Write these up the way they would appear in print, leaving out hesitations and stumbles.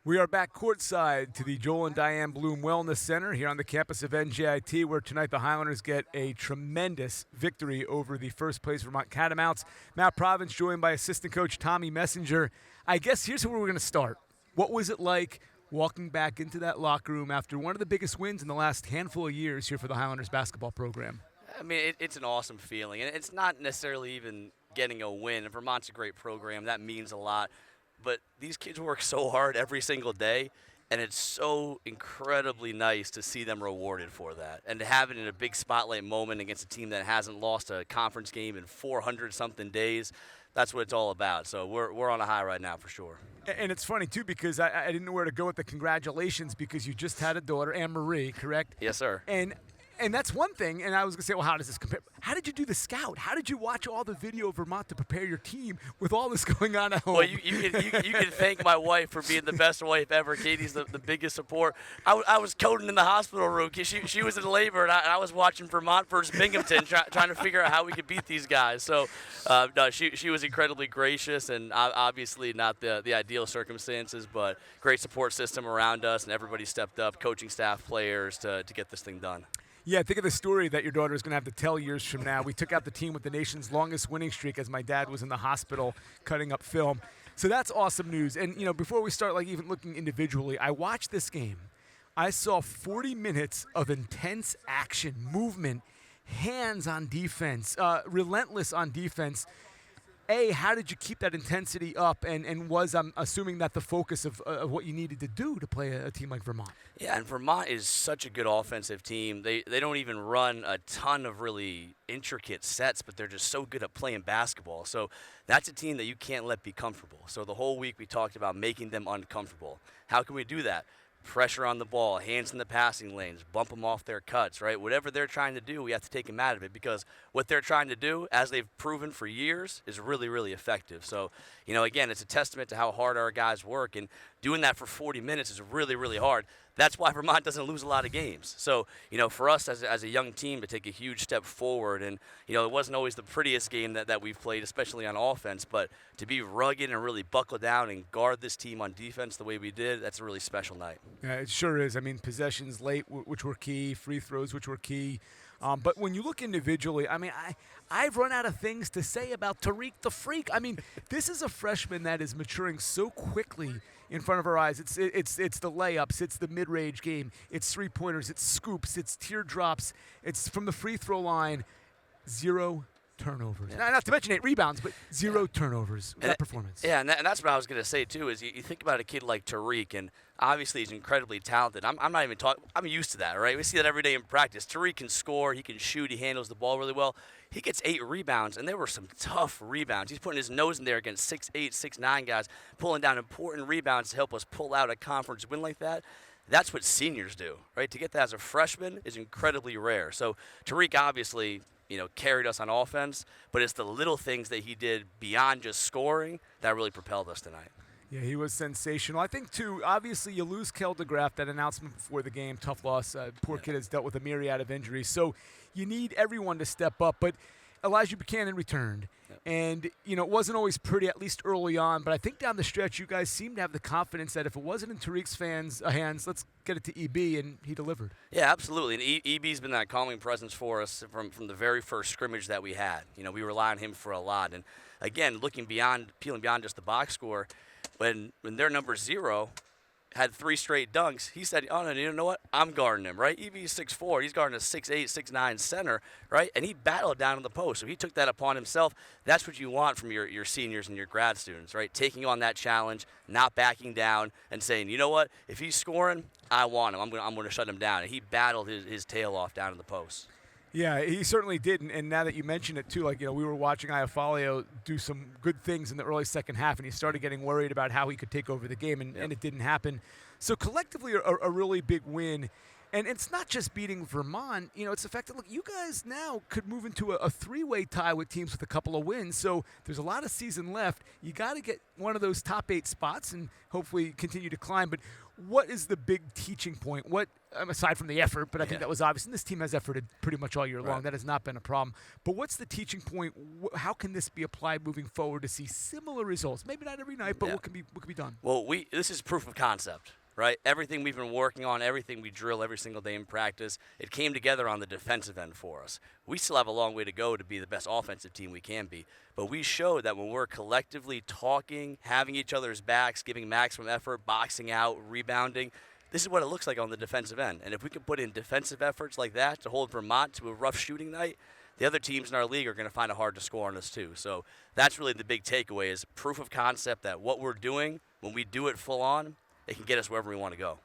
We are back courtside to the Joel and Diane Bloom Wellness Center here on the campus of NJIT, where tonight the Highlanders get a tremendous victory over the first-place Vermont Catamounts. Matt Provence joined by assistant coach Tommy Messenger. I guess here's where we're going to start. What was it like walking back into that locker room after one of the biggest wins in the last handful of years here for the Highlanders basketball program? I mean, it's an awesome feeling, and it's not necessarily even getting a win. Vermont's a great program. That means a lot. But these kids work so hard every single day, and it's so incredibly nice to see them rewarded for that. And to have it in a big spotlight moment against a team that hasn't lost a conference game in 400-something days, that's what it's all about. So we're on a high right now for sure. And it's funny, too, because I didn't know where to go with the congratulations because you just had a daughter, Anne-Marie, correct? Yes, sir. And that's one thing, and I was going to say, well, how does this compare? How did you do the scout? How did you watch all the video of Vermont to prepare your team with all this going on at home? Well, you can thank my wife for being the best wife ever. Katie's the biggest support. I was coding in the hospital room because she was in labor, and I was watching Vermont versus Binghamton, trying to figure out how we could beat these guys. So, no, she was incredibly gracious, and obviously not the ideal circumstances, but great support system around us, and everybody stepped up, coaching staff, players, to get this thing done. Yeah, think of the story that your daughter is going to have to tell years from now. We took out the team with the nation's longest winning streak as my dad was in the hospital cutting up film. So that's awesome news. And, you know, before we start, like, even looking individually, I watched this game. I saw 40 minutes of intense action, movement, hands on defense, relentless on defense. How did you keep that intensity up, and was, I'm assuming, that the focus of what you needed to do to play a team like Vermont? Yeah, and Vermont is such a good offensive team. They don't even run a ton of really intricate sets, but they're just so good at playing basketball. So that's a team that you can't let be comfortable. So the whole week we talked about making them uncomfortable. How can we do that? Pressure on the ball, hands in the passing lanes, bump them off their cuts, right? Whatever they're trying to do, we have to take them out of it because what they're trying to do, as they've proven for years, is really, really effective. So, you know, again, it's a testament to how hard our guys work, and doing that for 40 minutes is really, really hard. That's why Vermont doesn't lose a lot of games. So, you know, for us as a young team to take a huge step forward, and, you know, it wasn't always the prettiest game that we've played, especially on offense, but to be rugged and really buckle down and guard this team on defense the way we did, that's a really special night. Yeah, it sure is. I mean, possessions late, which were key, free throws, which were key. But when you look individually, I mean, I've run out of things to say about Tariq the Freak. I mean, this is a freshman that is maturing so quickly in front of our eyes. It's the layups, it's the mid-range game, it's three-pointers, it's scoops, it's teardrops, it's from the free throw line, 0 turnovers. Yeah. Not to mention 8 rebounds, but 0 turnovers. That performance. Yeah, and that's what I was going to say, too, is you think about a kid like Tariq, and obviously he's incredibly talented. I'm not even talking – I'm used to that, right? We see that every day in practice. Tariq can score. He can shoot. He handles the ball really well. He gets 8 rebounds, and there were some tough rebounds. He's putting his nose in there against 6'8", 6'9" guys, pulling down important rebounds to help us pull out a conference win like that. That's what seniors do, right? To get that as a freshman is incredibly rare. So Tariq obviously – you know, carried us on offense, but it's the little things that he did beyond just scoring that really propelled us tonight. Yeah, he was sensational. I think, too, obviously you lose Kel DeGraff, that announcement before the game, tough loss. Poor kid has dealt with a myriad of injuries. So you need everyone to step up. But Elijah Buchanan returned. Yep. And, you know, it wasn't always pretty, at least early on. But I think down the stretch you guys seem to have the confidence that if it wasn't in Tariq's hands, let's get it to EB, and he delivered. Yeah, absolutely. And EB's been that calming presence for us from the very first scrimmage that we had. You know, we rely on him for a lot. And, again, peeling beyond just the box score, when their number 0 had 3 straight dunks, he said, oh, no, you know what? I'm guarding him, right? EB's 6'4". He's guarding a 6'8", 6'9" center, right? And he battled down in the post. So he took that upon himself. That's what you want from your seniors and your grad students, right? Taking on that challenge, not backing down, and saying, you know what? If he's scoring, I want him. I'm going to shut him down. And he battled his tail off down in the post. Yeah, he certainly did. And now that you mention it, too, like, you know, we were watching Iafalio do some good things in the early second half, and he started getting worried about how he could take over the game, and it didn't happen. So collectively, a really big win. And it's not just beating Vermont. It's the fact that, look, you guys now could move into a three-way tie with teams with a couple of wins. So there's a lot of season left. You got to get one of those top 8 spots and hopefully continue to climb. But what is the big teaching point? What, aside from the effort, but I think that was obvious. And this team has efforted pretty much all year long. That has not been a problem. But what's the teaching point? How can this be applied moving forward to see similar results? Maybe not every night, but what can be done? Well, this is proof of concept. Right? Everything we've been working on, everything we drill every single day in practice, it came together on the defensive end for us. We still have a long way to go to be the best offensive team we can be, but we showed that when we're collectively talking, having each other's backs, giving maximum effort, boxing out, rebounding, this is what it looks like on the defensive end. And if we can put in defensive efforts like that to hold Vermont to a rough shooting night, the other teams in our league are going to find it hard to score on us too. So that's really the big takeaway, is proof of concept that what we're doing, when we do it full on, it can get us wherever we want to go.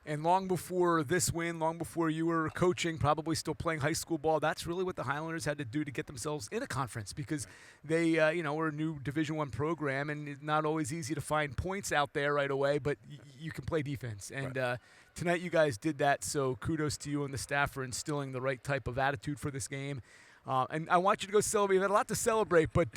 And long before this win, long before you were coaching, probably still playing high school ball, that's really what the Highlanders had to do to get themselves in a conference, because they, were a new Division I program, and it's not always easy to find points out there right away, but you can play defense. And tonight you guys did that, so kudos to you and the staff for instilling the right type of attitude for this game. And I want you to go celebrate. You've had a lot to celebrate, but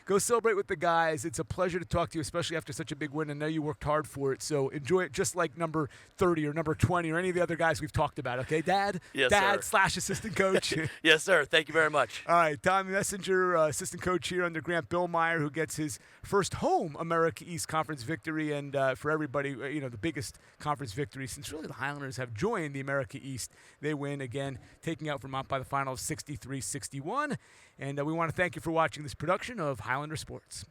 go celebrate with the guys. It's a pleasure to talk to you, especially after such a big win. I know you worked hard for it, so enjoy it just like number 30 or number 20 or any of the other guys we've talked about, okay? Dad? Yes, Dad sir. / assistant coach. Yes, sir. Thank you very much. All right, Tommy Messenger, assistant coach here under Grant Billmeyer, who gets his first home America East Conference victory, and for everybody, the biggest conference victory since really the Highlanders have joined the America East. They win again, taking out Vermont by the final of 63-61. And we want to thank you for watching this production of Highlander Sports.